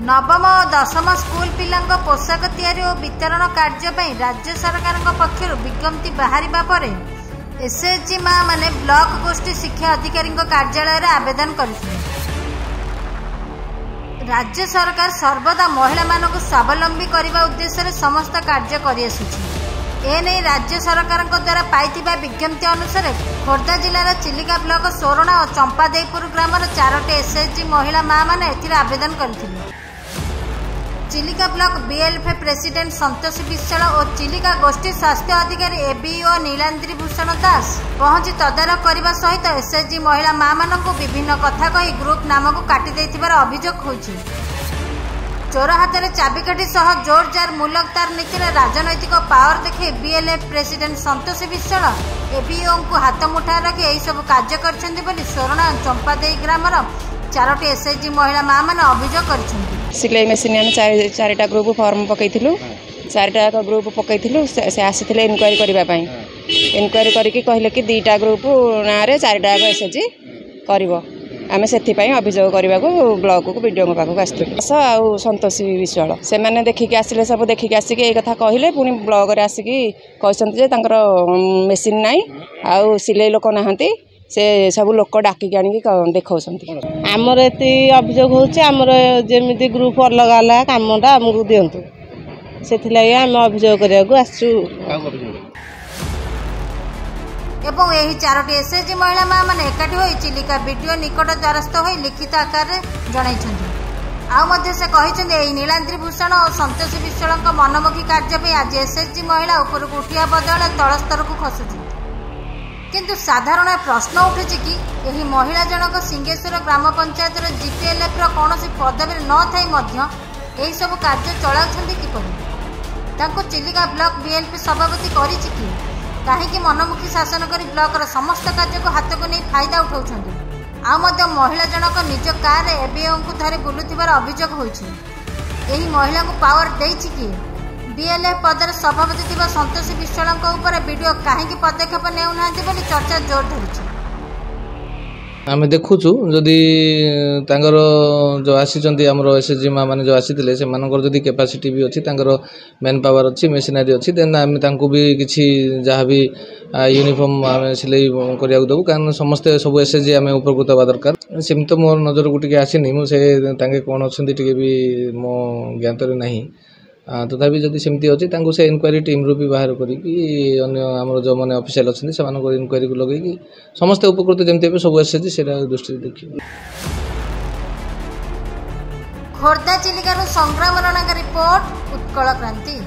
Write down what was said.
नवम और दशम स्कूल पिलांक पोशाक तैयारी और वितरण कार्य राज्य सरकार पक्षर विज्ञप्ति बाहर पर एसएचजी माँ माने ब्लॉक गोष्ठी शिक्षा अधिकारी कार्यालय आवेदन करते। राज्य सरकार सर्वदा महिला मानक स्वावलंबी करने उद्देश्य समस्त कार्य करने राज्य सरकार द्वारा पाई विज्ञप्ति अनुसार खोर्धा जिलार चिलिका ब्लॉक सोरणा और चंपादेईपुर ग्रामर 4टी एसएचजी महिला माँ माने आवेदन करथिले। चिलिका ब्लॉक बीएलएफ प्रेसिडेंट संतोष विश्वाल और चिलिका गोष्ठी स्वास्थ्य अधिकारी एबीओ नीलाद्री भूषण दास पहुंची तदारख करने सहित एसएचजी महिला माँ मानक विभिन्न कथा कही ग्रुप नाम को काटी देथिबार अभियोग होछि। चोर हाथ में चाबिकाठी सह जोरजार मुलकदार नीतिर राजनैतिक पावर देखे बीएलएफ प्रेसिडेंट संतोष विश्वाल एबीओ को हाथ मुठा रखी यही सब कार्य करछन्ति सोरणा चंपादेई ग्रामर 4टी एसएचजी महिला माँ मैंने अभियोग कर सिलाई मेसीन आम 4टा ग्रुप फॉर्म पकईलु 4टा ग्रुप पकईलु से आसी इनक्वारी करने इनक्वारी करके कहले कि 2टा ग्रुप ना 4टा एसएचजी कर आम से अभियोग करने को ब्लॉक को वीडियो पाखक आस आउ संतोषी विश्वाल से मैंने देखिक आसिले सब देखिक आसिक ये कथा कहले पुणी ब्लॉक आसिक कहते मेसीन नाई आउ सिलाई लोक नहांती से सब लोक डाकिक आनिक देखा आमर ये अभियोग होमर जमी ग्रुप अलग अलग कमटा आमको दिंतु से आम अभियोग करने एवं यही 4टी एसएचजी महिला माँ मैंने एकाठी हो चिलिका वीडियो निकट द्वारस्थ हो लिखित आकार से कहते नीलाद्री भूषण और संतोष विश्वाल मनमुखी कार्य आज एसएचजी महिला उपरକୁ उठिया बदले तल स्तर को खसुची। किंतु साधारण प्रश्न उठुची कि यही महिला जनक सिंगेश्वर ग्राम पंचायत जीपीएलएफ कौन पदवी न थी सब कार्य चलाउछन्ति किपरि चिलिका ब्लॉक बीएलपी सभापति करिछि कि कहीं मनमुखी शासन कर ब्लॉकर समस्त कार्य को हाथ को नहीं फायदा उठाउछन्ति। महिला जनक निज कार एबीओ को धरी बुलुथिबार अभियोग होइछि। एही महिला को पावर देइछि कि बीएलएफ पदर सभापति थिबा संतोष विश्वाल वीडियो कहीं पदक्षेप नेउनाहांति बोली चर्चा जोर धरिछि। आम देखुचु जदि तांगर जो आसीचंती हमर एसएचजी माँ माने जो आसीतिले से मानकर जदि कैपेसिटी भी अछि तांगर मेन पावर अछि मेशिनरी अछि देन आम तांको भी किछि जहाँ भी यूनिफॉर्म आम सिलाई करिया देबु कारण समस्त सब एसएचजी आम उपकृत होबा दरकार सेम तो मोर नजर को टिके आसीनी मु से तांगे कोन अछंती टिके भी मो ज्ञातरे नाही तथापि जदि सेमती अच्छी से इनक्वारी टीम रू भी बाहर कर जो मैंने ऑफिशियल अच्छे से इनक्वारी को लगे समस्त उपकृत जमी सब एसएचजी से दृष्टि देखिए। खोर्धा चिलिका संग्राम राणा का रिपोर्ट उत्कल क्रांति।